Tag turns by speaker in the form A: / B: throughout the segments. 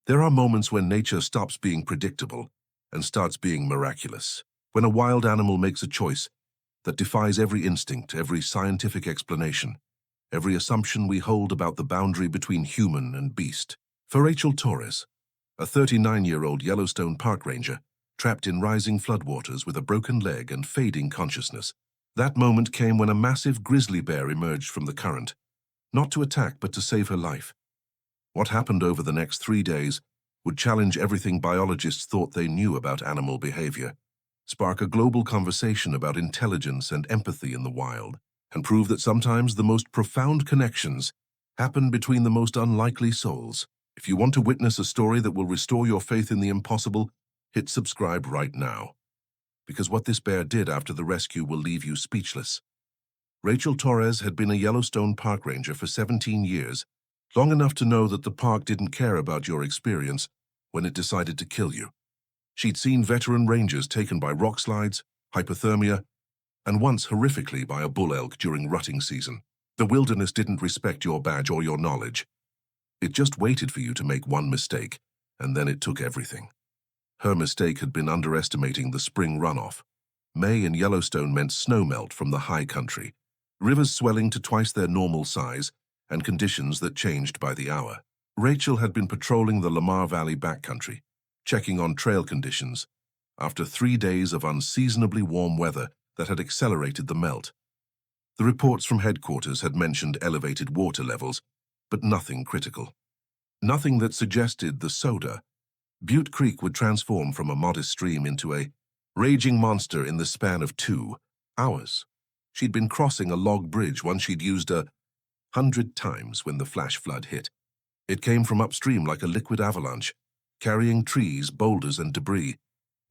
A: There are moments when nature stops being predictable and starts being miraculous. When a wild animal makes a choice that defies every instinct, every scientific explanation, every assumption we hold about the boundary between human and beast. For Rachel Torres, a 39-year-old Yellowstone park ranger, trapped in rising floodwaters with a broken leg and fading consciousness, that moment came when a massive grizzly bear emerged from the current, not to attack but to save her life. What happened over the next 3 days would challenge everything biologists thought they knew about animal behavior, spark a global conversation about intelligence and empathy in the wild, and prove that sometimes the most profound connections happen between the most unlikely souls. If you want to witness a story that will restore your faith in the impossible, hit subscribe right now. Because what this bear did after the rescue will leave you speechless. Rachel Torres had been a Yellowstone park ranger for 17 years, long enough to know that the park didn't care about your experience when it decided to kill you. She'd seen veteran rangers taken by rock slides, hypothermia, and once horrifically by a bull elk during rutting season. The wilderness didn't respect your badge or your knowledge. It just waited for you to make one mistake, and then it took everything. Her mistake had been underestimating the spring runoff. May in Yellowstone meant snowmelt from the high country, rivers swelling to twice their normal size, and conditions that changed by the hour. Rachel had been patrolling the Lamar Valley backcountry, checking on trail conditions, after 3 days of unseasonably warm weather that had accelerated the melt. The reports from headquarters had mentioned elevated water levels, but nothing critical. Nothing that suggested the soda. Butte Creek would transform from a modest stream into a raging monster in the span of 2 hours. She'd been crossing a log bridge once she'd used 100 times when the flash flood hit. It came from upstream like a liquid avalanche, carrying trees, boulders, and debris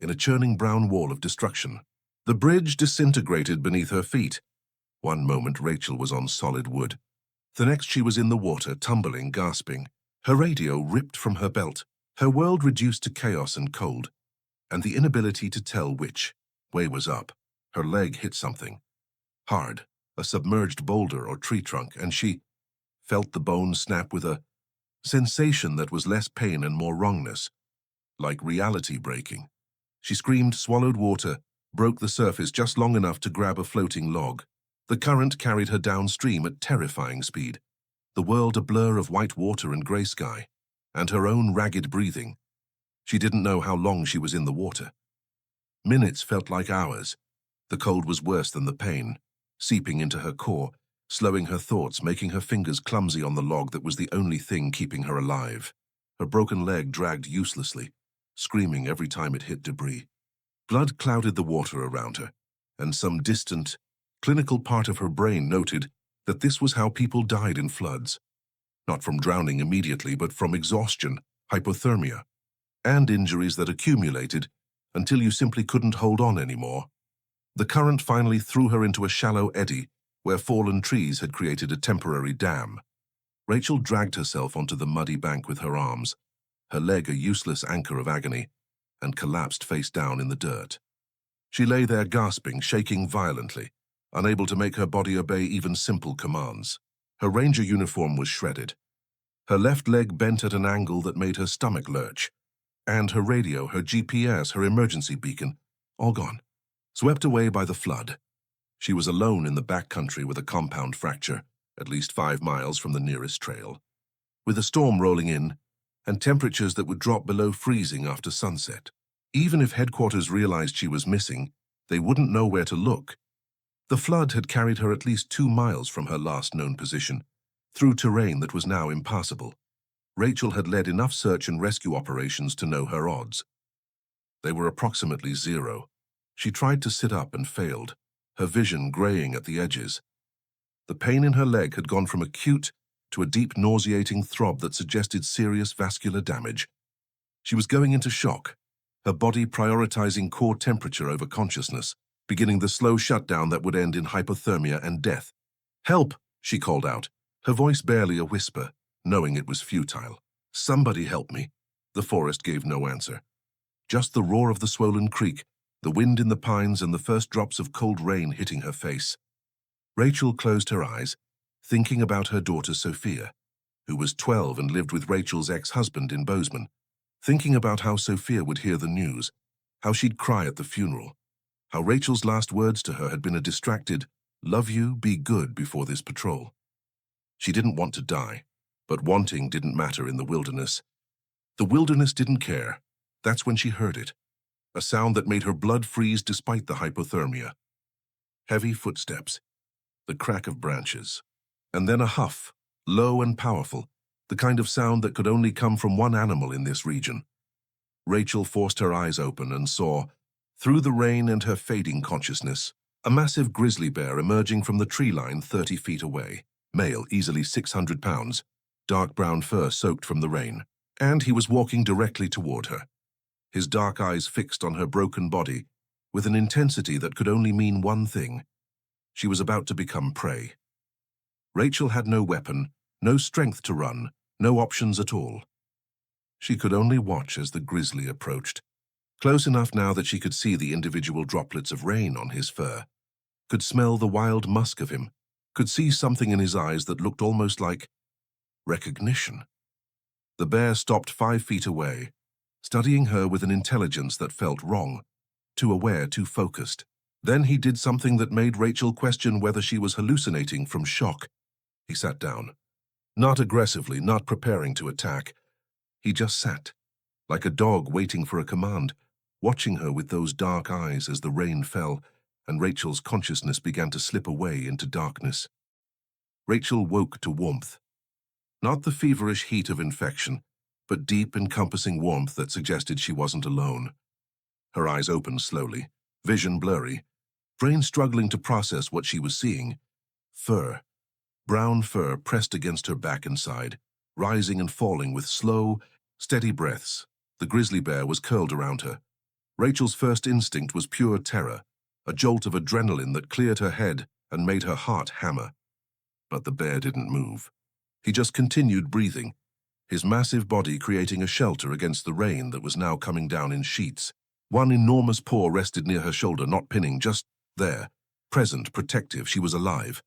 A: in a churning brown wall of destruction. The bridge disintegrated beneath her feet. One moment Rachel was on solid wood. The next she was in the water, tumbling, gasping. Her radio ripped from her belt. Her world reduced to chaos and cold, and the inability to tell which way was up. Her leg hit something. Hard, a submerged boulder or tree trunk, and she felt the bone snap with a sensation that was less pain and more wrongness, like reality breaking. She screamed, swallowed water, broke the surface just long enough to grab a floating log. The current carried her downstream at terrifying speed, the world a blur of white water and gray sky, and her own ragged breathing. She didn't know how long she was in the water. Minutes felt like hours. The cold was worse than the pain, seeping into her core, slowing her thoughts, making her fingers clumsy on the log that was the only thing keeping her alive. Her broken leg dragged uselessly, screaming every time it hit debris. Blood clouded the water around her, and some distant, clinical part of her brain noted that this was how people died in floods. Not from drowning immediately, but from exhaustion, hypothermia, and injuries that accumulated until you simply couldn't hold on anymore. The current finally threw her into a shallow eddy where fallen trees had created a temporary dam. Rachel dragged herself onto the muddy bank with her arms, her leg a useless anchor of agony, and collapsed face down in the dirt. She lay there gasping, shaking violently, unable to make her body obey even simple commands. Her ranger uniform was shredded. Her left leg bent at an angle that made her stomach lurch, and her radio, her GPS, her emergency beacon, all gone, swept away by the flood. She was alone in the backcountry with a compound fracture, at least 5 miles from the nearest trail. With a storm rolling in, and temperatures that would drop below freezing after sunset. Even if headquarters realized she was missing, they wouldn't know where to look. The flood had carried her at least 2 miles from her last known position, through terrain that was now impassable. Rachel had led enough search and rescue operations to know her odds. They were approximately 0. She tried to sit up and failed, her vision graying at the edges. The pain in her leg had gone from acute to a deep nauseating throb that suggested serious vascular damage. She was going into shock, her body prioritizing core temperature over consciousness, beginning the slow shutdown that would end in hypothermia and death. "Help!" she called out, her voice barely a whisper, knowing it was futile. "Somebody help me." The forest gave no answer. Just the roar of the swollen creek, the wind in the pines, and the first drops of cold rain hitting her face. Rachel closed her eyes, thinking about her daughter Sophia, who was 12 and lived with Rachel's ex-husband in Bozeman. thinking about how Sophia would hear the news, how she'd cry at the funeral, how Rachel's last words to her had been a distracted, "Love you, be good," before this patrol. She didn't want to die, but wanting didn't matter in the wilderness. The wilderness didn't care. That's when she heard it, a sound that made her blood freeze despite the hypothermia. Heavy footsteps, the crack of branches, and then a huff, low and powerful, the kind of sound that could only come from one animal in this region. Rachel forced her eyes open and saw, through the rain and her fading consciousness, a massive grizzly bear emerging from the tree line 30 feet away, male, easily 600 pounds, dark brown fur soaked from the rain, and he was walking directly toward her, his dark eyes fixed on her broken body with an intensity that could only mean one thing. She was about to become prey. Rachel had no weapon, no strength to run, no options at all. She could only watch as the grizzly approached, close enough now that she could see the individual droplets of rain on his fur, could smell the wild musk of him, could see something in his eyes that looked almost like recognition. The bear stopped 5 feet away, studying her with an intelligence that felt wrong, too aware, too focused. Then he did something that made Rachel question whether she was hallucinating from shock. He sat down. Not aggressively, not preparing to attack. He just sat, like a dog waiting for a command, watching her with those dark eyes as the rain fell and Rachel's consciousness began to slip away into darkness. Rachel woke to warmth. Not the feverish heat of infection, but deep, encompassing warmth that suggested she wasn't alone. Her eyes opened slowly, vision blurry, brain struggling to process what she was seeing. Fur, brown fur pressed against her back and side, rising and falling with slow, steady breaths. The grizzly bear was curled around her. Rachel's first instinct was pure terror, a jolt of adrenaline that cleared her head and made her heart hammer. But the bear didn't move. He just continued breathing, his massive body creating a shelter against the rain that was now coming down in sheets. One enormous paw rested near her shoulder, not pinning, just there, present, protective. She was alive.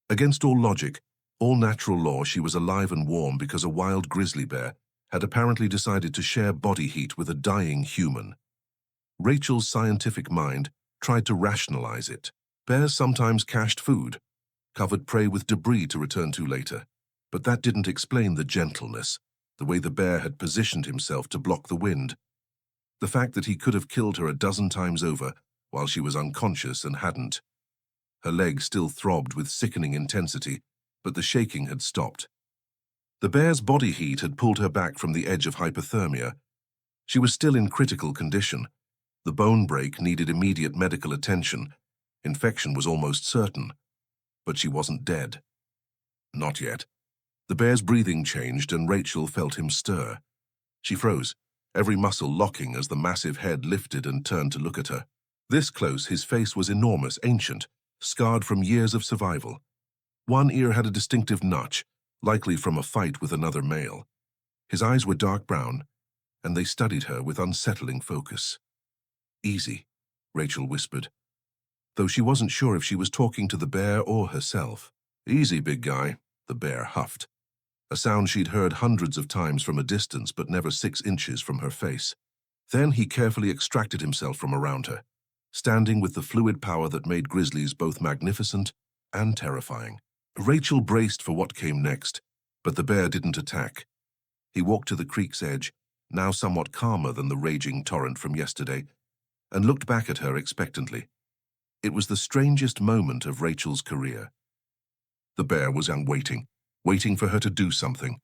A: Against all logic, all natural law, she was alive and warm because a wild grizzly bear had apparently decided to share body heat with a dying human. Rachel's scientific mind tried to rationalize it. Bears sometimes cached food, covered prey with debris to return to later. But that didn't explain the gentleness, the way the bear had positioned himself to block the wind. The fact that he could have killed her a dozen times over while she was unconscious and hadn't. Her leg still throbbed with sickening intensity, but the shaking had stopped. The bear's body heat had pulled her back from the edge of hypothermia. She was still in critical condition. The bone break needed immediate medical attention. Infection was almost certain. But she wasn't dead. Not yet. The bear's breathing changed and Rachel felt him stir. She froze, every muscle locking as the massive head lifted and turned to look at her. This close, his face was enormous, ancient, scarred from years of survival. One ear had a distinctive notch, likely from a fight with another male. His eyes were dark brown, and they studied her with unsettling focus. "Easy," Rachel whispered, though she wasn't sure if she was talking to the bear or herself. "Easy, big guy," the bear huffed, a sound she'd heard hundreds of times from a distance but never 6 inches from her face. Then he carefully extracted himself from around her, standing with the fluid power that made grizzlies both magnificent and terrifying. Rachel braced for what came next, but the bear didn't attack. He walked to the creek's edge, now somewhat calmer than the raging torrent from yesterday, and looked back at her expectantly. It was the strangest moment of Rachel's career. The bear was waiting for her to do something.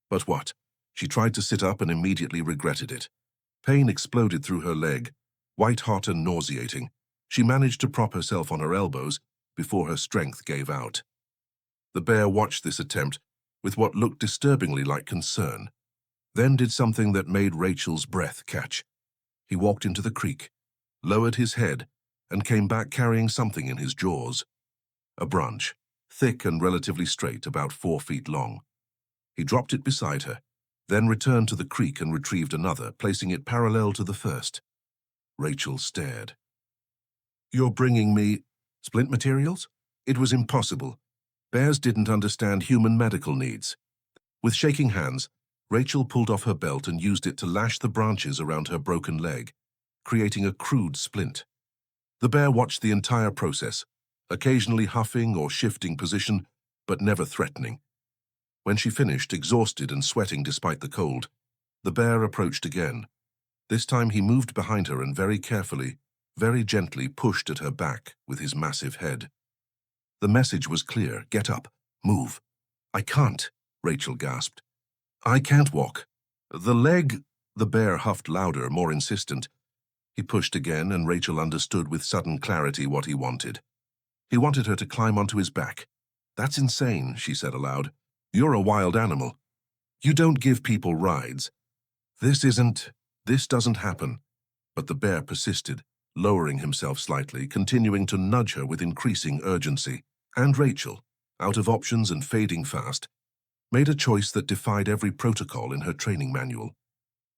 A: But what? She tried to sit up and immediately regretted it. Pain exploded through her leg, white-hot and nauseating. She managed to prop herself on her elbows before her strength gave out. The bear watched this attempt with what looked disturbingly like concern, then did something that made Rachel's breath catch. He walked into the creek, lowered his head, and came back carrying something in his jaws. A branch, thick and relatively straight, about 4 feet long. He dropped it beside her, then returned to the creek and retrieved another, placing it parallel to the first. Rachel stared. "You're bringing me splint materials?" It was impossible. Bears didn't understand human medical needs. With shaking hands, Rachel pulled off her belt and used it to lash the branches around her broken leg, creating a crude splint. The bear watched the entire process, occasionally huffing or shifting position, but never threatening. When she finished, exhausted and sweating despite the cold, the bear approached again. This time he moved behind her and very carefully, very gently pushed at her back with his massive head. The message was clear: get up, move. I can't, Rachel gasped. I can't walk. The leg, the bear huffed louder, more insistent. He pushed again, and Rachel understood with sudden clarity what he wanted. He wanted her to climb onto his back. That's insane, she said aloud. You're a wild animal. You don't give people rides. This doesn't happen. But the bear persisted, lowering himself slightly, continuing to nudge her with increasing urgency. And Rachel, out of options and fading fast, made a choice that defied every protocol in her training manual.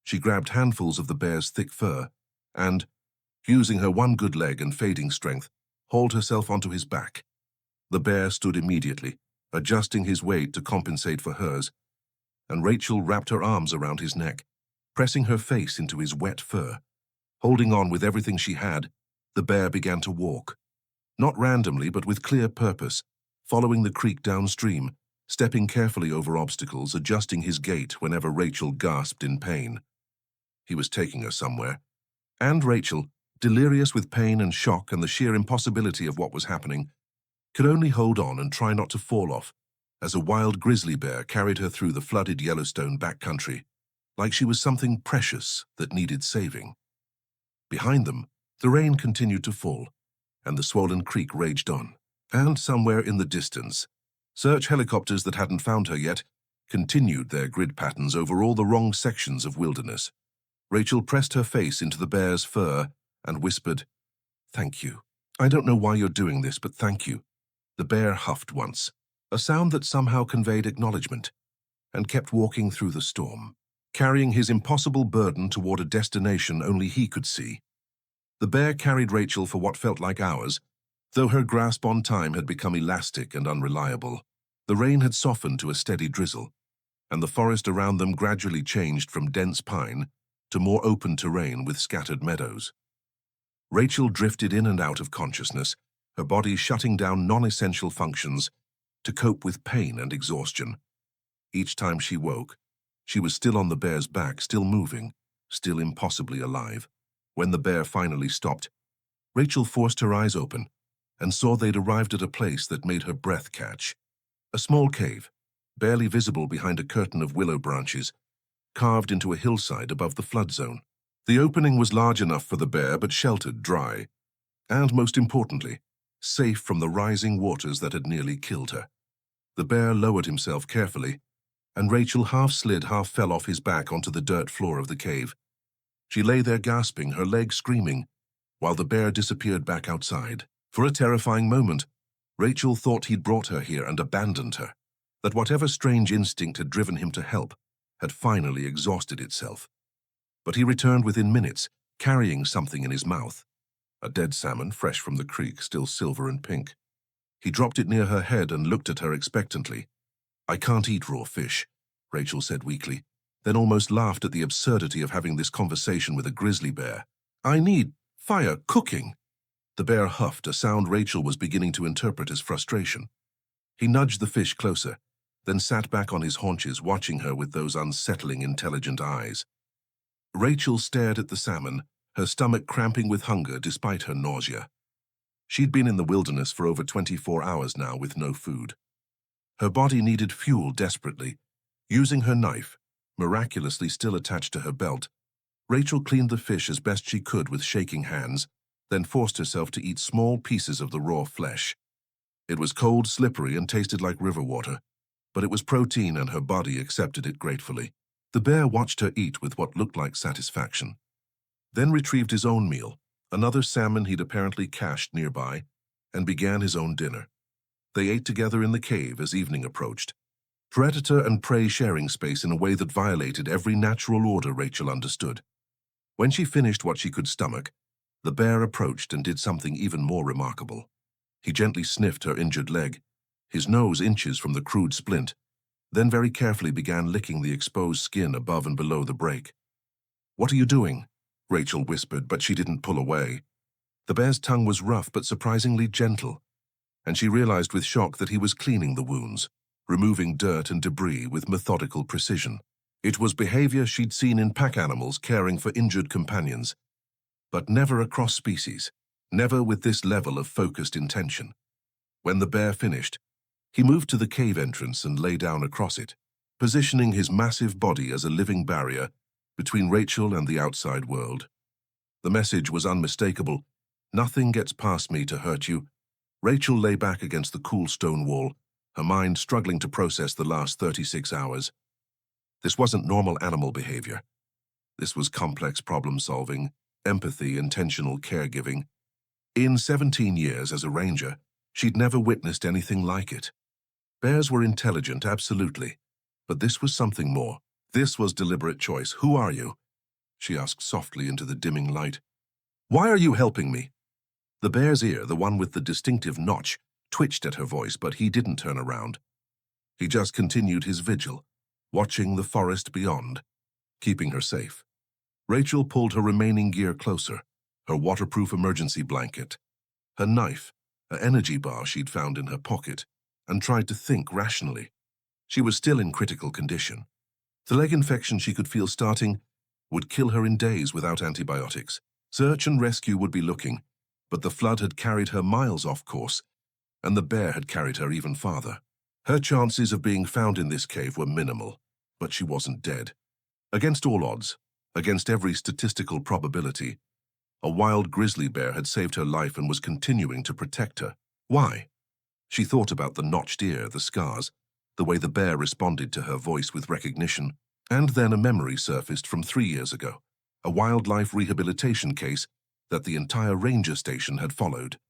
A: She grabbed handfuls of the bear's thick fur and, using her one good leg and fading strength, hauled herself onto his back. The bear stood immediately, adjusting his weight to compensate for hers, and Rachel wrapped her arms around his neck, pressing her face into his wet fur. Holding on with everything she had, the bear began to walk. Not randomly, but with clear purpose, following the creek downstream, stepping carefully over obstacles, adjusting his gait whenever Rachel gasped in pain. He was taking her somewhere, and Rachel, delirious with pain and shock and the sheer impossibility of what was happening, could only hold on and try not to fall off as a wild grizzly bear carried her through the flooded Yellowstone backcountry, like she was something precious that needed saving. Behind them, the rain continued to fall, and the swollen creek raged on. And somewhere in the distance, search helicopters that hadn't found her yet continued their grid patterns over all the wrong sections of wilderness. Rachel pressed her face into the bear's fur and whispered, "Thank you. I don't know why you're doing this, but thank you." The bear huffed once, a sound that somehow conveyed acknowledgement, and kept walking through the storm, carrying his impossible burden toward a destination only he could see. The bear carried Rachel for what felt like hours, though her grasp on time had become elastic and unreliable. The rain had softened to a steady drizzle, and the forest around them gradually changed from dense pine to more open terrain with scattered meadows. Rachel drifted in and out of consciousness, her body shutting down non-essential functions to cope with pain and exhaustion. Each time she woke, she was still on the bear's back, still moving, still impossibly alive. When the bear finally stopped, Rachel forced her eyes open and saw they'd arrived at a place that made her breath catch. A small cave, barely visible behind a curtain of willow branches, carved into a hillside above the flood zone. The opening was large enough for the bear, but sheltered, dry, and most importantly, safe from the rising waters that had nearly killed her. The bear lowered himself carefully, and Rachel half slid, half fell off his back onto the dirt floor of the cave. She lay there gasping, her legs screaming, while the bear disappeared back outside. For a terrifying moment, Rachel thought he'd brought her here and abandoned her, that whatever strange instinct had driven him to help had finally exhausted itself. But he returned within minutes, carrying something in his mouth. A dead salmon, fresh from the creek, still silver and pink. He dropped it near her head and looked at her expectantly. "I can't eat raw fish," Rachel said weakly, then almost laughed at the absurdity of having this conversation with a grizzly bear. "I need fire cooking." The bear huffed, a sound Rachel was beginning to interpret as frustration. He nudged the fish closer, then sat back on his haunches, watching her with those unsettling, intelligent eyes. Rachel stared at the salmon, her stomach cramping with hunger despite her nausea. She'd been in the wilderness for over 24 hours now with no food. Her body needed fuel desperately. Using her knife, miraculously still attached to her belt, Rachel cleaned the fish as best she could with shaking hands, then forced herself to eat small pieces of the raw flesh. It was cold, slippery, and tasted like river water, but it was protein and her body accepted it gratefully. The bear watched her eat with what looked like satisfaction, then retrieved his own meal, another salmon he'd apparently cached nearby, and began his own dinner. They ate together in the cave as evening approached, predator and prey sharing space in a way that violated every natural order Rachel understood. When she finished what she could stomach, the bear approached and did something even more remarkable. He gently sniffed her injured leg, his nose inches from the crude splint, then very carefully began licking the exposed skin above and below the break. "What are you doing?" Rachel whispered, but she didn't pull away. The bear's tongue was rough but surprisingly gentle, and she realized with shock that he was cleaning the wounds, removing dirt and debris with methodical precision. It was behavior she'd seen in pack animals caring for injured companions, but never across species, never with this level of focused intention. When the bear finished, he moved to the cave entrance and lay down across it, positioning his massive body as a living barrier between Rachel and the outside world. The message was unmistakable. "Nothing gets past me to hurt you." Rachel lay back against the cool stone wall, her mind struggling to process the last 36 hours. This wasn't normal animal behavior. This was complex problem-solving, empathy, intentional caregiving. In 17 years as a ranger, she'd never witnessed anything like it. Bears were intelligent, absolutely, but this was something more. This was deliberate choice. "Who are you?" she asked softly into the dimming light. "Why are you helping me?" The bear's ear, the one with the distinctive notch, twitched at her voice, but he didn't turn around. He just continued his vigil, watching the forest beyond, keeping her safe. Rachel pulled her remaining gear closer, her waterproof emergency blanket, her knife, an energy bar she'd found in her pocket, and tried to think rationally. She was still in critical condition. The leg infection she could feel starting would kill her in days without antibiotics. Search and rescue would be looking, but the flood had carried her miles off course, and the bear had carried her even farther. Her chances of being found in this cave were minimal, but she wasn't dead. Against all odds, against every statistical probability, a wild grizzly bear had saved her life and was continuing to protect her. Why? She thought about the notched ear, the scars, the way the bear responded to her voice with recognition, and then a memory surfaced from 3 years ago, a wildlife rehabilitation case that the entire ranger station had followed.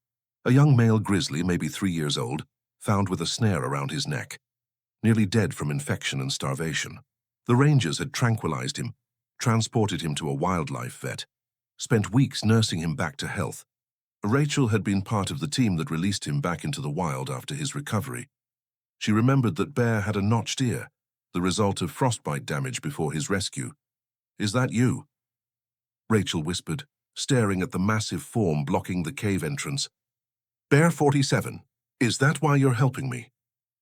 A: A young male grizzly, maybe 3 years old, found with a snare around his neck, nearly dead from infection and starvation. The rangers had tranquilized him, transported him to a wildlife vet, spent weeks nursing him back to health. Rachel had been part of the team that released him back into the wild after his recovery. She remembered that Bear had a notched ear, the result of frostbite damage before his rescue. "Is that you?" Rachel whispered, staring at the massive form blocking the cave entrance. "Bear 47, is that why you're helping me?"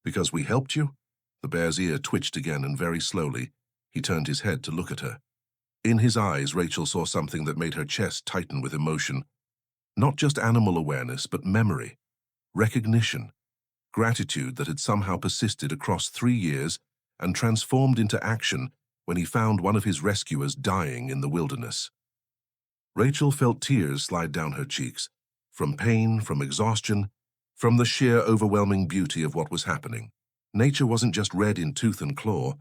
A: "Because we helped you?" The bear's ear twitched again, and very slowly, he turned his head to look at her. In his eyes, Rachel saw something that made her chest tighten with emotion. Not just animal awareness, but memory, recognition, gratitude that had somehow persisted across 3 years and transformed into action when he found one of his rescuers dying in the wilderness. Rachel felt tears slide down her cheeks, from pain, from exhaustion, from the sheer overwhelming beauty of what was happening. Nature wasn't just red in tooth and claw.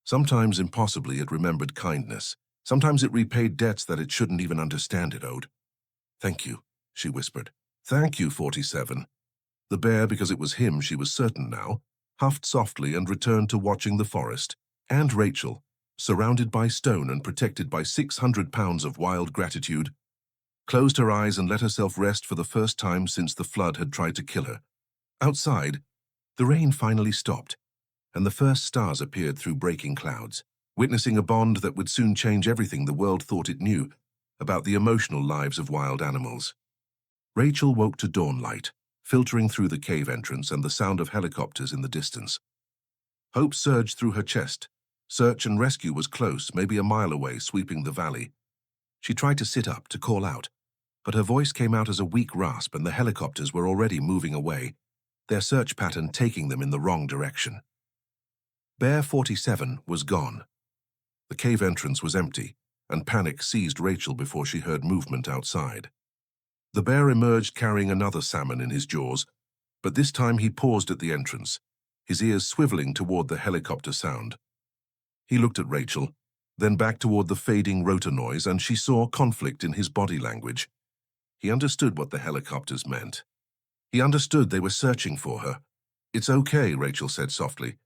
A: Sometimes, impossibly, it remembered kindness. Sometimes it repaid debts that it shouldn't even understand it owed. "Thank you," she whispered. "Thank you, 47. The bear, because it was him, she was certain now, huffed softly and returned to watching the forest. And Rachel, surrounded by stone and protected by 600 pounds of wild gratitude, closed her eyes and let herself rest for the first time since the flood had tried to kill her. Outside, the rain finally stopped, and the first stars appeared through breaking clouds, witnessing a bond that would soon change everything the world thought it knew about the emotional lives of wild animals. Rachel woke to dawn light, filtering through the cave entrance and the sound of helicopters in the distance. Hope surged through her chest. Search and rescue was close, maybe a mile away, sweeping the valley. She tried to sit up, to call out, but her voice came out as a weak rasp, and the helicopters were already moving away, their search pattern taking them in the wrong direction. Bear 47 was gone. The cave entrance was empty, and panic seized Rachel before she heard movement outside. The bear emerged carrying another salmon in his jaws, but this time he paused at the entrance, his ears swiveling toward the helicopter sound. He looked at Rachel, then back toward the fading rotor noise, and she saw conflict in his body language. He understood what the helicopters meant. He understood they were searching for her. "It's okay," Rachel said softly,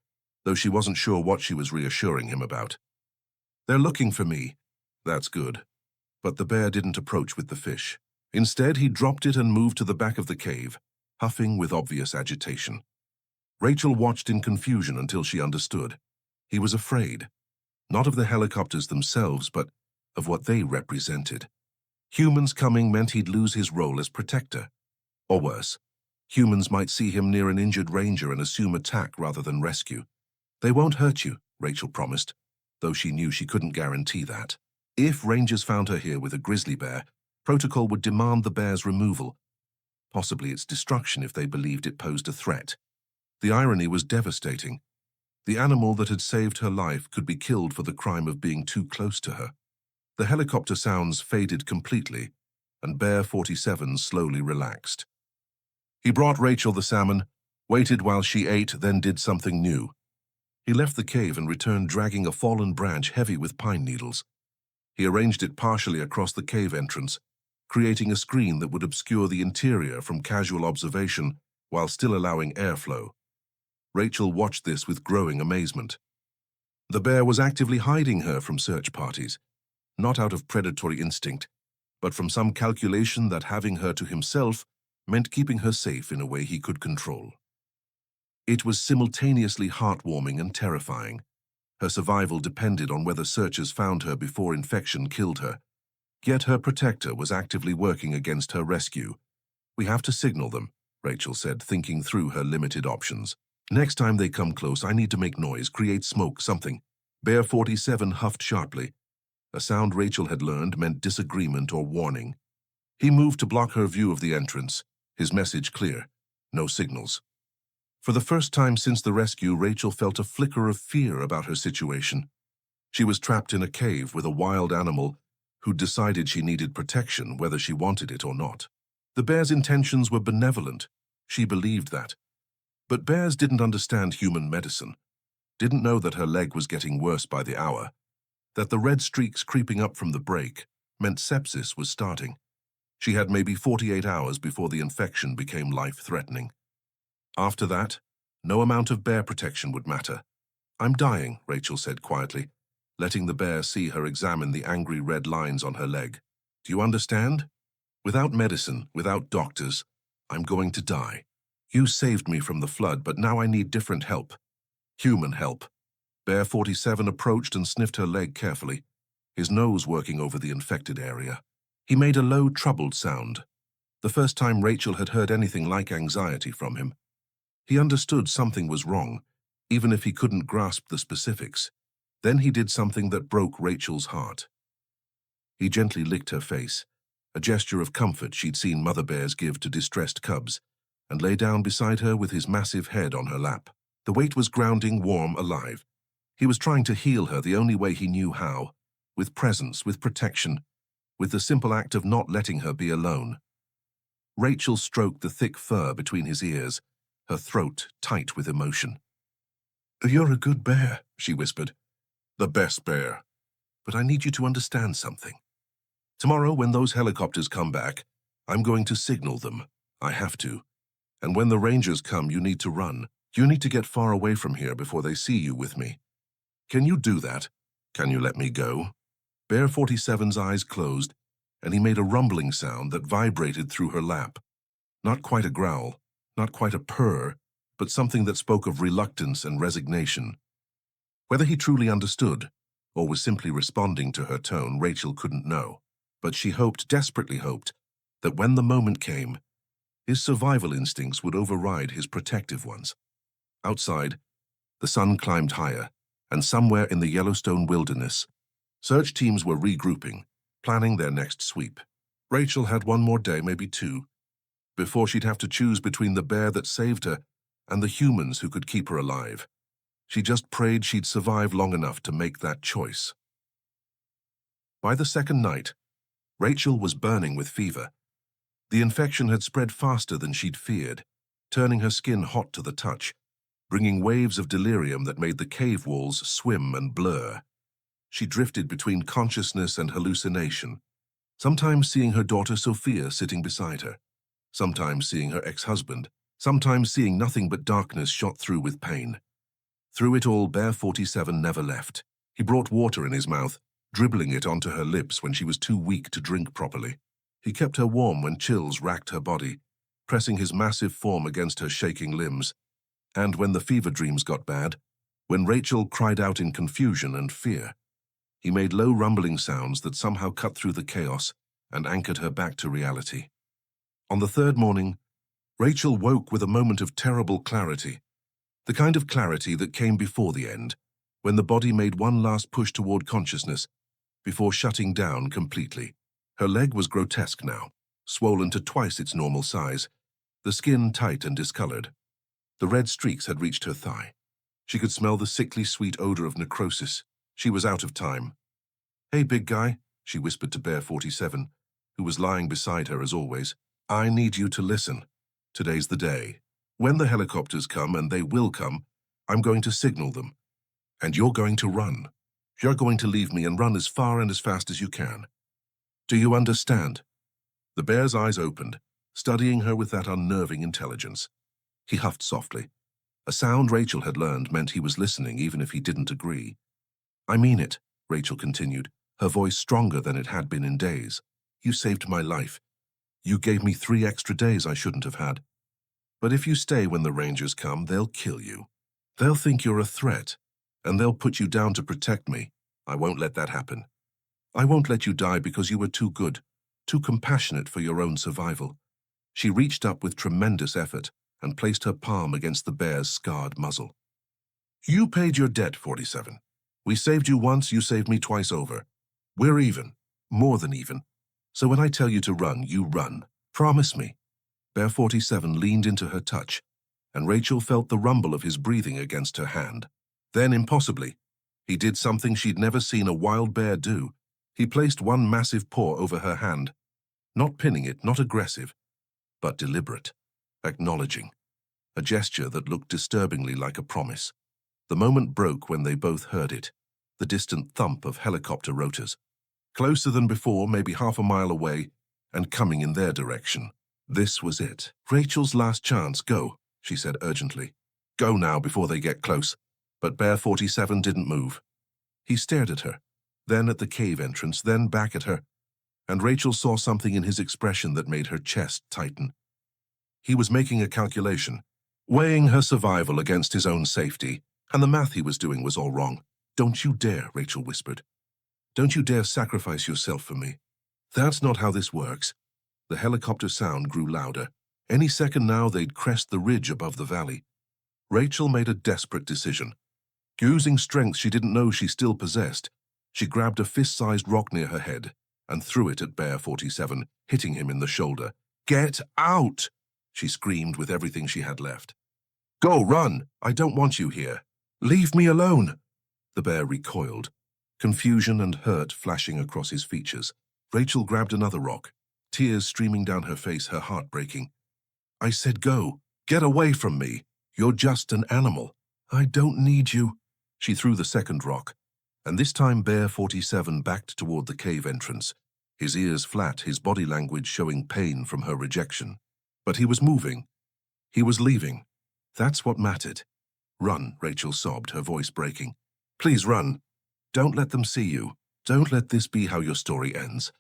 A: though she wasn't sure what she was reassuring him about. "They're looking for me." "That's good." But the bear didn't approach with the fish. Instead, he dropped it and moved to the back of the cave, huffing with obvious agitation. Rachel watched in confusion until she understood. He was afraid, not of the helicopters themselves, but of what they represented. Humans coming meant he'd lose his role as protector. Or worse, humans might see him near an injured ranger and assume attack rather than rescue. They won't hurt you, Rachel promised, though she knew she couldn't guarantee that. If rangers found her here with a grizzly bear, protocol would demand the bear's removal, possibly its destruction if they believed it posed a threat. The irony was devastating. The animal that had saved her life could be killed for the crime of being too close to her. The helicopter sounds faded completely, and Bear 47 slowly relaxed. He brought Rachel the salmon, waited while she ate, then did something new. He left the cave and returned dragging a fallen branch heavy with pine needles. He arranged it partially across the cave entrance, creating a screen that would obscure the interior from casual observation while still allowing airflow. Rachel watched this with growing amazement. The bear was actively hiding her from search parties, not out of predatory instinct, but from some calculation that having her to himself meant keeping her safe in a way he could control. It was simultaneously heartwarming and terrifying. Her survival depended on whether searchers found her before infection killed her. Yet her protector was actively working against her rescue. "We have to signal them," Rachel said, thinking through her limited options. "Next time they come close, I need to make noise, create smoke, something." Bear 47 huffed sharply. A sound Rachel had learned meant disagreement or warning. He moved to block her view of the entrance, his message clear: no signals. For the first time since the rescue, Rachel felt a flicker of fear about her situation. She was trapped in a cave with a wild animal who decided she needed protection whether she wanted it or not. The bear's intentions were benevolent. She believed that. But bears didn't understand human medicine, didn't know that her leg was getting worse by the hour, that the red streaks creeping up from the break meant sepsis was starting. She had maybe 48 hours before the infection became life-threatening. After that, no amount of bear protection would matter. "I'm dying," Rachel said quietly, letting the bear see her examine the angry red lines on her leg. "Do you understand? Without medicine, without doctors, I'm going to die. You saved me from the flood, but now I need different help. Human help." Bear 47 approached and sniffed her leg carefully, his nose working over the infected area. He made a low, troubled sound, the first time Rachel had heard anything like anxiety from him. He understood something was wrong, even if he couldn't grasp the specifics. Then he did something that broke Rachel's heart. He gently licked her face, a gesture of comfort she'd seen mother bears give to distressed cubs, and lay down beside her with his massive head on her lap. The weight was grounding, warm, alive. He was trying to heal her the only way he knew how, with presence, with protection, with the simple act of not letting her be alone. Rachel stroked the thick fur between his ears, her throat tight with emotion. "You're a good bear," she whispered. "The best bear. But I need you to understand something. Tomorrow, when those helicopters come back, I'm going to signal them. I have to. And when the rangers come, you need to run. You need to get far away from here before they see you with me. Can you do that? Can you let me go?" Bear 47's eyes closed, and he made a rumbling sound that vibrated through her lap. Not quite a growl, not quite a purr, but something that spoke of reluctance and resignation. Whether he truly understood, or was simply responding to her tone, Rachel couldn't know. But she hoped, desperately hoped, that when the moment came, his survival instincts would override his protective ones. Outside, the sun climbed higher, and somewhere in the Yellowstone wilderness, search teams were regrouping, planning their next sweep. Rachel had one more day, maybe two, before she'd have to choose between the bear that saved her and the humans who could keep her alive. She just prayed she'd survive long enough to make that choice. By the second night, Rachel was burning with fever. The infection had spread faster than she'd feared, turning her skin hot to the touch, bringing waves of delirium that made the cave walls swim and blur. She drifted between consciousness and hallucination, sometimes seeing her daughter Sophia sitting beside her, sometimes seeing her ex-husband, sometimes seeing nothing but darkness shot through with pain. Through it all, Bear 47 never left. He brought water in his mouth, dribbling it onto her lips when she was too weak to drink properly. He kept her warm when chills racked her body, pressing his massive form against her shaking limbs. And when the fever dreams got bad, when Rachel cried out in confusion and fear, he made low rumbling sounds that somehow cut through the chaos and anchored her back to reality. On the third morning, Rachel woke with a moment of terrible clarity, the kind of clarity that came before the end, when the body made one last push toward consciousness before shutting down completely. Her leg was grotesque now, swollen to twice its normal size, the skin tight and discolored. The red streaks had reached her thigh. She could smell the sickly sweet odor of necrosis. She was out of time. "Hey, big guy," she whispered to Bear 47, who was lying beside her as always. "I need you to listen. Today's the day. When the helicopters come, and they will come, I'm going to signal them. And you're going to run. You're going to leave me and run as far and as fast as you can. Do you understand?" The bear's eyes opened, studying her with that unnerving intelligence. He huffed softly. A sound Rachel had learned meant he was listening even if he didn't agree. "I mean it," Rachel continued, her voice stronger than it had been in days. "You saved my life. You gave me 3 extra days I shouldn't have had. But if you stay when the Rangers come, they'll kill you. They'll think you're a threat, and they'll put you down to protect me. I won't let that happen. I won't let you die because you were too good, too compassionate for your own survival." She reached up with tremendous effort and placed her palm against the bear's scarred muzzle. "You paid your debt, 47. We saved you once, you saved me twice over. We're even, more than even. So when I tell you to run, you run. Promise me." Bear 47 leaned into her touch, and Rachel felt the rumble of his breathing against her hand. Then, impossibly, he did something she'd never seen a wild bear do. He placed one massive paw over her hand, not pinning it, not aggressive, but deliberate, acknowledging, a gesture that looked disturbingly like a promise. The moment broke when they both heard it, the distant thump of helicopter rotors. Closer than before, maybe half a mile away, and coming in their direction. This was it. "Rachel's last chance, go," she said urgently. "Go now before they get close." But Bear 47 didn't move. He stared at her, then at the cave entrance, then back at her, and Rachel saw something in his expression that made her chest tighten. He was making a calculation, weighing her survival against his own safety, and the math he was doing was all wrong. "Don't you dare," Rachel whispered. "Don't you dare sacrifice yourself for me. That's not how this works." The helicopter sound grew louder. Any second now they'd crest the ridge above the valley. Rachel made a desperate decision. Using strength she didn't know she still possessed, she grabbed a fist-sized rock near her head and threw it at Bear 47, hitting him in the shoulder. "Get out!" she screamed with everything she had left. "Go, run! I don't want you here. Leave me alone!" The bear recoiled, confusion and hurt flashing across his features. Rachel grabbed another rock, tears streaming down her face, her heart breaking. "I said go. Get away from me. You're just an animal. I don't need you." She threw the second rock, and this time Bear 47 backed toward the cave entrance, his ears flat, his body language showing pain from her rejection. But he was moving. He was leaving. That's what mattered. "Run," Rachel sobbed, her voice breaking. "Please run. Don't let them see you. Don't let this be how your story ends."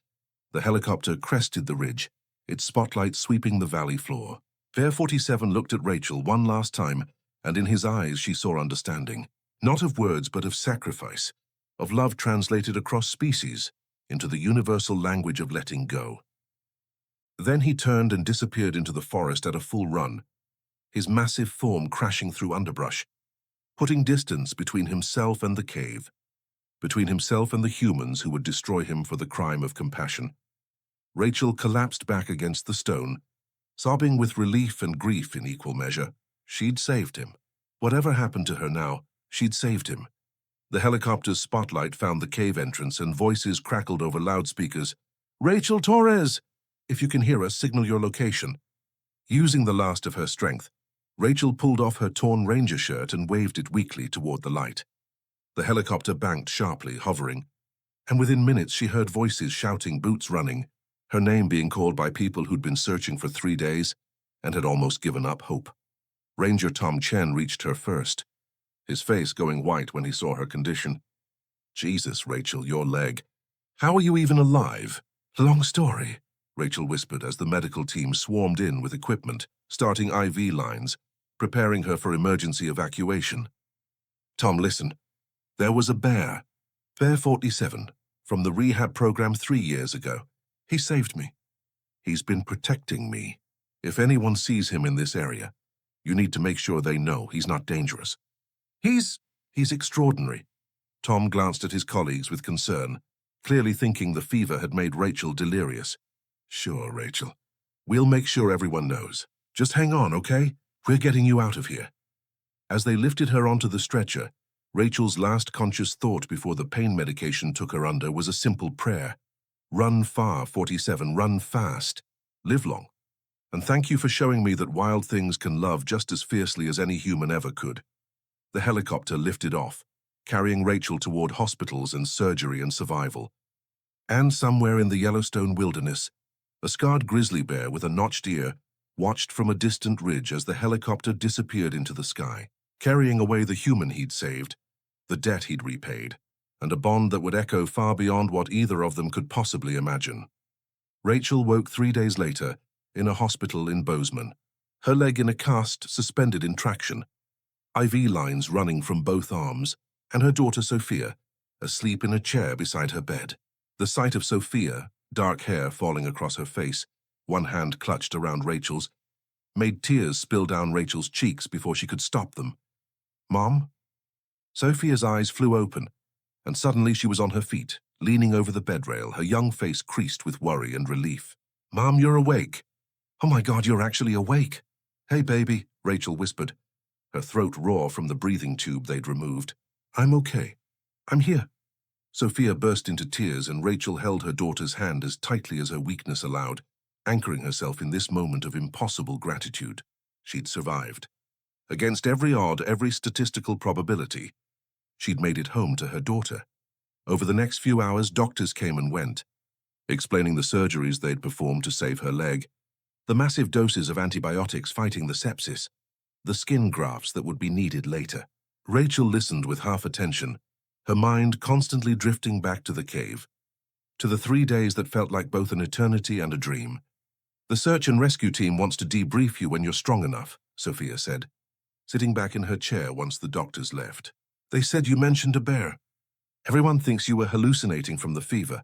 A: The helicopter crested the ridge, its spotlight sweeping the valley floor. Bear 47 looked at Rachel one last time, and in his eyes she saw understanding. Not of words, but of sacrifice, of love translated across species into the universal language of letting go. Then he turned and disappeared into the forest at a full run, his massive form crashing through underbrush, putting distance between himself and the cave, between himself and the humans who would destroy him for the crime of compassion. Rachel collapsed back against the stone, sobbing with relief and grief in equal measure. She'd saved him. Whatever happened to her now, she'd saved him. The helicopter's spotlight found the cave entrance and voices crackled over loudspeakers. "Rachel Torres! If you can hear us, signal your location." Using the last of her strength, Rachel pulled off her torn ranger shirt and waved it weakly toward the light. The helicopter banked sharply, hovering, and within minutes she heard voices shouting, boots running, her name being called by people who'd been searching for 3 days and had almost given up hope. Ranger Tom Chen reached her first, his face going white when he saw her condition. "Jesus, Rachel, your leg. How are you even alive?" "Long story," Rachel whispered as the medical team swarmed in with equipment, starting IV lines, preparing her for emergency evacuation. Tom, listen. There was a bear, Bear 47, from the rehab program 3 years ago. He saved me. He's been protecting me. If anyone sees him in this area, you need to make sure they know he's not dangerous. He's extraordinary. Tom glanced at his colleagues with concern, clearly thinking the fever had made Rachel delirious. Sure, Rachel. We'll make sure everyone knows. Just hang on, okay? We're getting you out of here. As they lifted her onto the stretcher, Rachel's last conscious thought before the pain medication took her under was a simple prayer. Run far, 47, run fast. Live long. And thank you for showing me that wild things can love just as fiercely as any human ever could. The helicopter lifted off, carrying Rachel toward hospitals and surgery and survival. And somewhere in the Yellowstone wilderness, a scarred grizzly bear with a notched ear watched from a distant ridge as the helicopter disappeared into the sky, carrying away the human he'd saved, the debt he'd repaid, and a bond that would echo far beyond what either of them could possibly imagine. Rachel woke 3 days later in a hospital in Bozeman, her leg in a cast suspended in traction, IV lines running from both arms, and her daughter Sophia, asleep in a chair beside her bed. The sight of Sophia, dark hair falling across her face, one hand clutched around Rachel's, made tears spill down Rachel's cheeks before she could stop them. Mom? Sophia's eyes flew open, and suddenly she was on her feet, leaning over the bedrail, her young face creased with worry and relief. Mom, you're awake. Oh my God, you're actually awake. Hey, baby, Rachel whispered, her throat raw from the breathing tube they'd removed. I'm okay. I'm here. Sophia burst into tears, and Rachel held her daughter's hand as tightly as her weakness allowed, anchoring herself in this moment of impossible gratitude. She'd survived. Against every odd, every statistical probability, she'd made it home to her daughter. Over the next few hours, doctors came and went, explaining the surgeries they'd performed to save her leg, the massive doses of antibiotics fighting the sepsis, the skin grafts that would be needed later. Rachel listened with half attention, her mind constantly drifting back to the cave, to the 3 days that felt like both an eternity and a dream. The search and rescue team wants to debrief you when you're strong enough, Sophia said, sitting back in her chair once the doctors left. They said you mentioned a bear. Everyone thinks you were hallucinating from the fever.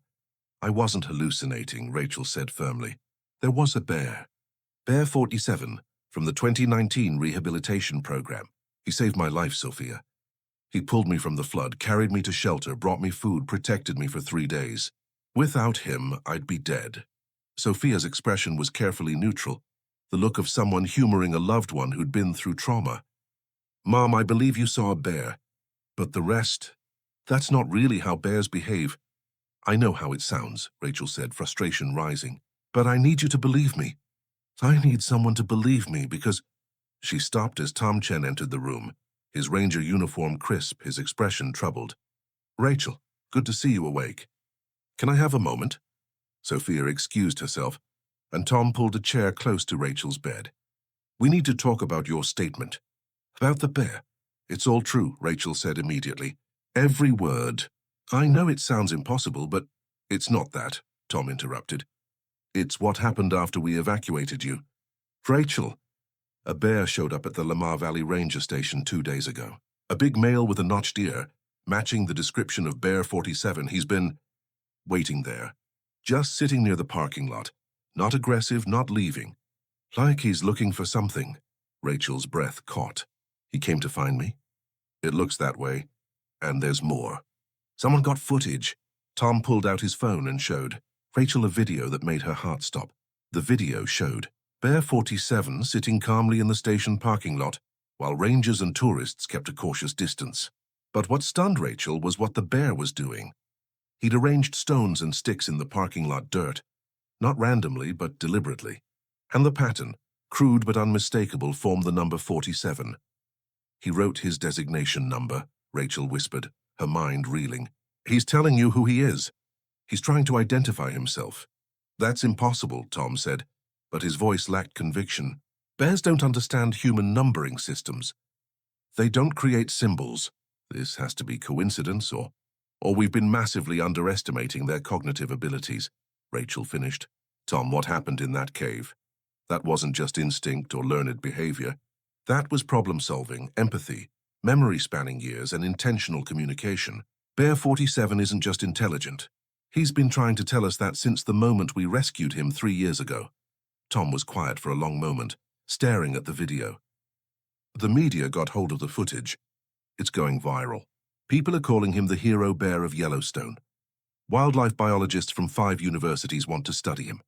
A: I wasn't hallucinating, Rachel said firmly. There was a bear. Bear 47, from the 2019 rehabilitation program. He saved my life, Sophia. He pulled me from the flood, carried me to shelter, brought me food, protected me for 3 days. Without him, I'd be dead. Sophia's expression was carefully neutral, the look of someone humoring a loved one who'd been through trauma. Mom, I believe you saw a bear, but the rest, that's not really how bears behave. I know how it sounds, Rachel said, frustration rising, but I need you to believe me. I need someone to believe me because... She stopped as Tom Chen entered the room, his ranger uniform crisp, his expression troubled. Rachel, good to see you awake. Can I have a moment? Sophia excused herself, and Tom pulled a chair close to Rachel's bed. We need to talk about your statement. About the bear. It's all true, Rachel said immediately. Every word. I know it sounds impossible, but it's not that, Tom interrupted. It's what happened after we evacuated you. Rachel. A bear showed up at the Lamar Valley Ranger Station 2 days ago. A big male with a notched ear, matching the description of Bear 47. He's been waiting there, just sitting near the parking lot, not aggressive, not leaving. Like he's looking for something. Rachel's breath caught. He came to find me? It looks that way, and there's more. Someone got footage. Tom pulled out his phone and showed Rachel a video that made her heart stop. The video showed Bear 47 sitting calmly in the station parking lot, while rangers and tourists kept a cautious distance. But what stunned Rachel was what the bear was doing. He'd arranged stones and sticks in the parking lot dirt, not randomly but deliberately. And the pattern, crude but unmistakable, formed the number 47. He wrote his designation number, Rachel whispered, her mind reeling. He's telling you who he is. He's trying to identify himself. That's impossible, Tom said, but his voice lacked conviction. Bears don't understand human numbering systems. They don't create symbols. This has to be coincidence, or we've been massively underestimating their cognitive abilities, Rachel finished. Tom, what happened in that cave? That wasn't just instinct or learned behavior. That was problem-solving, empathy, memory-spanning years, and intentional communication. Bear 47 isn't just intelligent. He's been trying to tell us that since the moment we rescued him 3 years ago. Tom was quiet for a long moment, staring at the video. The media got hold of the footage. It's going viral. People are calling him the hero bear of Yellowstone. Wildlife biologists from 5 universities want to study him.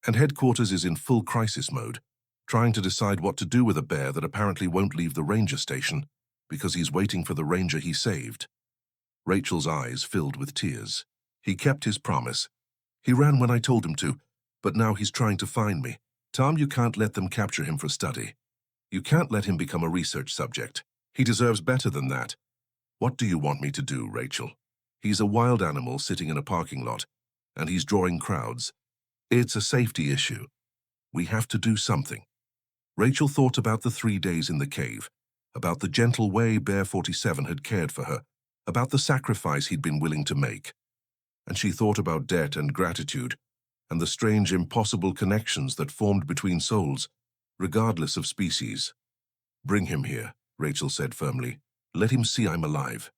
A: And headquarters is in full crisis mode, trying to decide what to do with a bear that apparently won't leave the ranger station because he's waiting for the ranger he saved. Rachel's eyes filled with tears. He kept his promise. He ran when I told him to, but now he's trying to find me. Tom, you can't let them capture him for study. You can't let him become a research subject. He deserves better than that. What do you want me to do, Rachel? He's a wild animal sitting in a parking lot, and he's drawing crowds. It's a safety issue. We have to do something. Rachel thought about the 3 days in the cave, about the gentle way Bear 47 had cared for her, about the sacrifice he'd been willing to make. And she thought about debt and gratitude, and the strange, impossible connections that formed between souls, regardless of species. Bring him here, Rachel said firmly. Let him see I'm alive.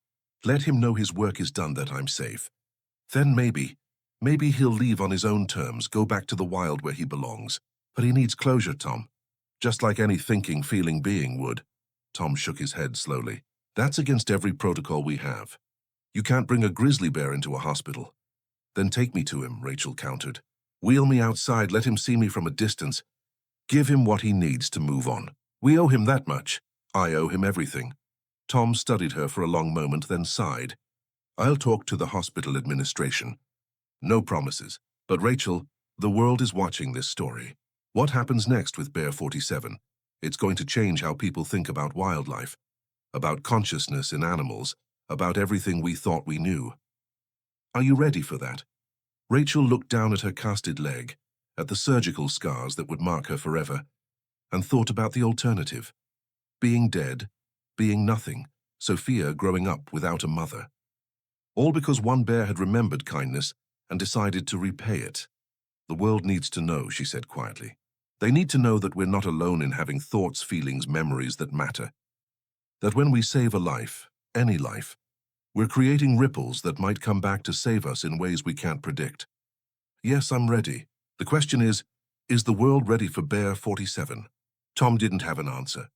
A: Let him know his work is done, that I'm safe. Then maybe he'll leave on his own terms, go back to the wild where he belongs. But he needs closure, Tom. Just like any thinking, feeling being would. Tom shook his head slowly. That's against every protocol we have. You can't bring a grizzly bear into a hospital. Then take me to him, Rachel countered. Wheel me outside, let him see me from a distance. Give him what he needs to move on. We owe him that much. I owe him everything. Tom studied her for a long moment, then sighed. I'll talk to the hospital administration. No promises. But Rachel, the world is watching this story. What happens next with Bear 47? It's going to change how people think about wildlife, about consciousness in animals, about everything we thought we knew. Are you ready for that? Rachel looked down at her casted leg, at the surgical scars that would mark her forever, and thought about the alternative. Being dead, being nothing, Sophia growing up without a mother. All because one bear had remembered kindness and decided to repay it. The world needs to know, she said quietly. They need to know that we're not alone in having thoughts, feelings, memories that matter. That when we save a life, any life, we're creating ripples that might come back to save us in ways we can't predict. Yes, I'm ready. The question is the world ready for Bear 47? Tom didn't have an answer.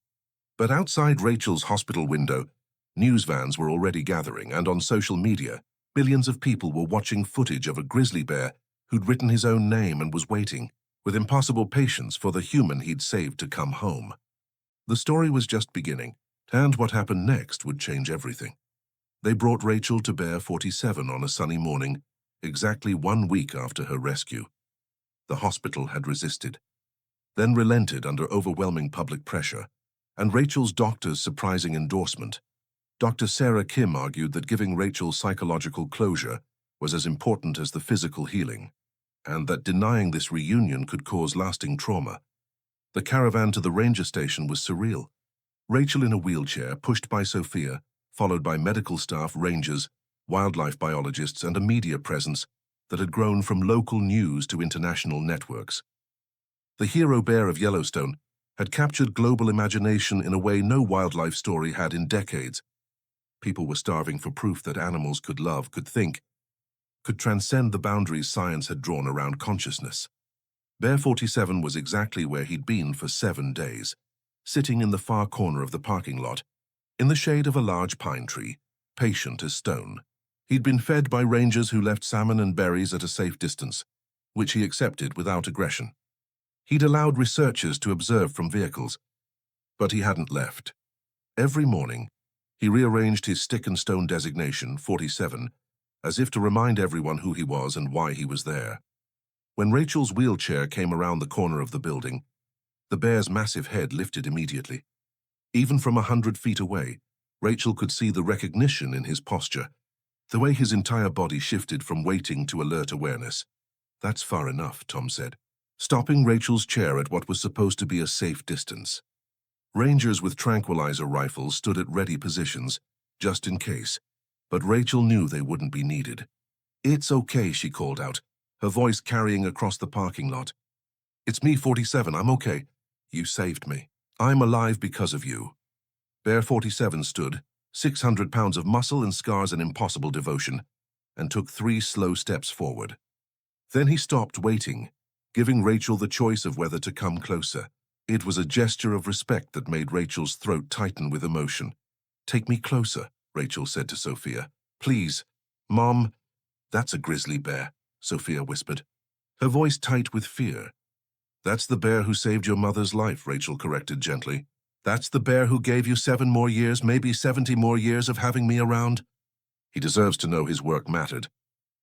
A: But outside Rachel's hospital window, news vans were already gathering, and on social media, millions of people were watching footage of a grizzly bear who'd written his own name and was waiting, with impossible patience, for the human he'd saved to come home. The story was just beginning, and what happened next would change everything. They brought Rachel to Bear 47 on a sunny morning, exactly 1 week after her rescue. The hospital had resisted, then relented under overwhelming public pressure, and Rachel's doctor's surprising endorsement. Dr. Sarah Kim argued that giving Rachel psychological closure was as important as the physical healing, and that denying this reunion could cause lasting trauma. The caravan to the ranger station was surreal. Rachel in a wheelchair, pushed by Sophia, followed by medical staff, rangers, wildlife biologists, and a media presence that had grown from local news to international networks. The hero bear of Yellowstone had captured global imagination in a way no wildlife story had in decades. People were starving for proof that animals could love, could think, could transcend the boundaries science had drawn around consciousness. Bear 47 was exactly where he'd been for 7 days, sitting in the far corner of the parking lot, in the shade of a large pine tree, patient as stone. He'd been fed by rangers who left salmon and berries at a safe distance, which he accepted without aggression. He'd allowed researchers to observe from vehicles, but he hadn't left. Every morning, he rearranged his stick and stone designation, 47, as if to remind everyone who he was and why he was there. When Rachel's wheelchair came around the corner of the building, the bear's massive head lifted immediately. Even from 100 feet away, Rachel could see the recognition in his posture, the way his entire body shifted from waiting to alert awareness. That's far enough, Tom said, stopping Rachel's chair at what was supposed to be a safe distance. Rangers with tranquilizer rifles stood at ready positions, just in case, but Rachel knew they wouldn't be needed. It's okay, she called out, her voice carrying across the parking lot. It's me, 47, I'm okay. You saved me. I'm alive because of you. Bear 47 stood, 600 pounds of muscle and scars and impossible devotion, and took 3 slow steps forward. Then he stopped, waiting, giving Rachel the choice of whether to come closer. It was a gesture of respect that made Rachel's throat tighten with emotion. "Take me closer," Rachel said to Sophia. "Please." "Mom, that's a grizzly bear," Sophia whispered, her voice tight with fear. "That's the bear who saved your mother's life," Rachel corrected gently. "That's the bear who gave you 7 more years, maybe 70 more years of having me around. He deserves to know his work mattered.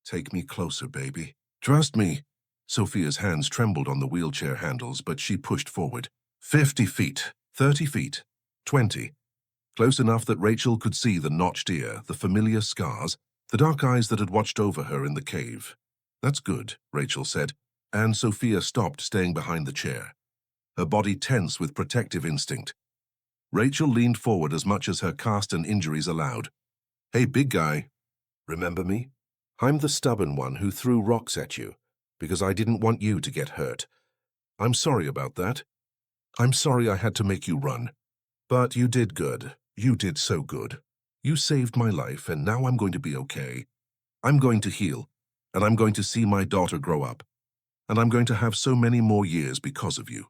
A: Take me closer, baby. Trust me." Sophia's hands trembled on the wheelchair handles, but she pushed forward. 50 feet, 30 feet, 20. Close enough that Rachel could see the notched ear, the familiar scars, the dark eyes that had watched over her in the cave. "That's good," Rachel said, and Sophia stopped, staying behind the chair, her body tense with protective instinct. Rachel leaned forward as much as her cast and injuries allowed. "Hey, big guy, remember me? I'm the stubborn one who threw rocks at you, because I didn't want you to get hurt. I'm sorry about that. I'm sorry I had to make you run. But you did good. You did so good. You saved my life, and now I'm going to be okay. I'm going to heal, and I'm going to see my daughter grow up, and I'm going to have so many more years because of you."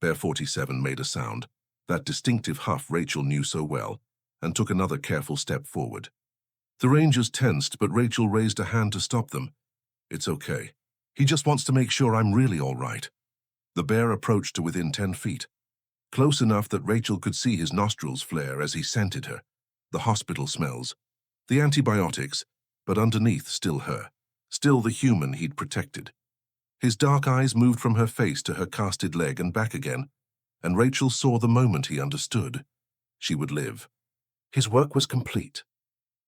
A: Bear 47 made a sound, that distinctive huff Rachel knew so well, and took another careful step forward. The rangers tensed, but Rachel raised a hand to stop them. "It's okay. He just wants to make sure I'm really all right." The bear approached to within 10 feet, close enough that Rachel could see his nostrils flare as he scented her. The hospital smells, the antibiotics, but underneath still her, still the human he'd protected. His dark eyes moved from her face to her casted leg and back again, and Rachel saw the moment he understood. She would live. His work was complete.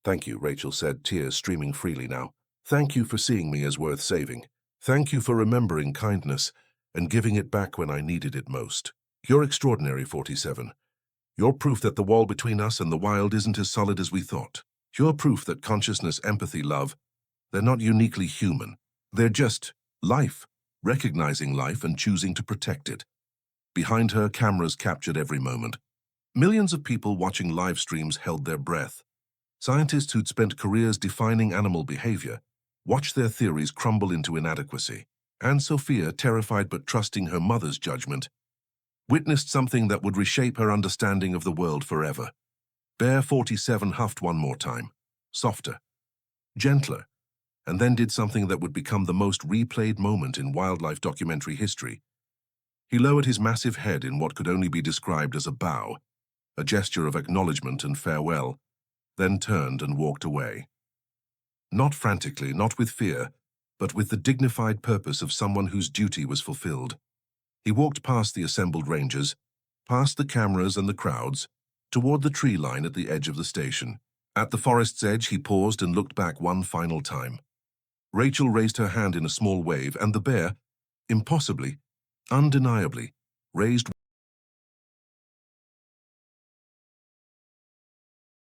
A: "Thank you," Rachel said, tears streaming freely now. "Thank you for seeing me as worth saving. Thank you for remembering kindness and giving it back when I needed it most. You're extraordinary, 47. You're proof that the wall between us and the wild isn't as solid as we thought. You're proof that consciousness, empathy, love, they're not uniquely human. They're just life, recognizing life and choosing to protect it." Behind her, cameras captured every moment. Millions of people watching live streams held their breath. Scientists who'd spent careers defining animal behavior watched their theories crumble into inadequacy. And Sophia, terrified but trusting her mother's judgment, witnessed something that would reshape her understanding of the world forever. Bear 47 huffed one more time, softer, gentler, and then did something that would become the most replayed moment in wildlife documentary history. He lowered his massive head in what could only be described as a bow, a gesture of acknowledgement and farewell, then turned and walked away. Not frantically, not with fear, but with the dignified purpose of someone whose duty was fulfilled. He walked past the assembled rangers, past the cameras and the crowds, toward the tree line at the edge of the station. At the forest's edge, he paused and looked back one final time. Rachel raised her hand in a small wave, and the bear, impossibly, undeniably, raised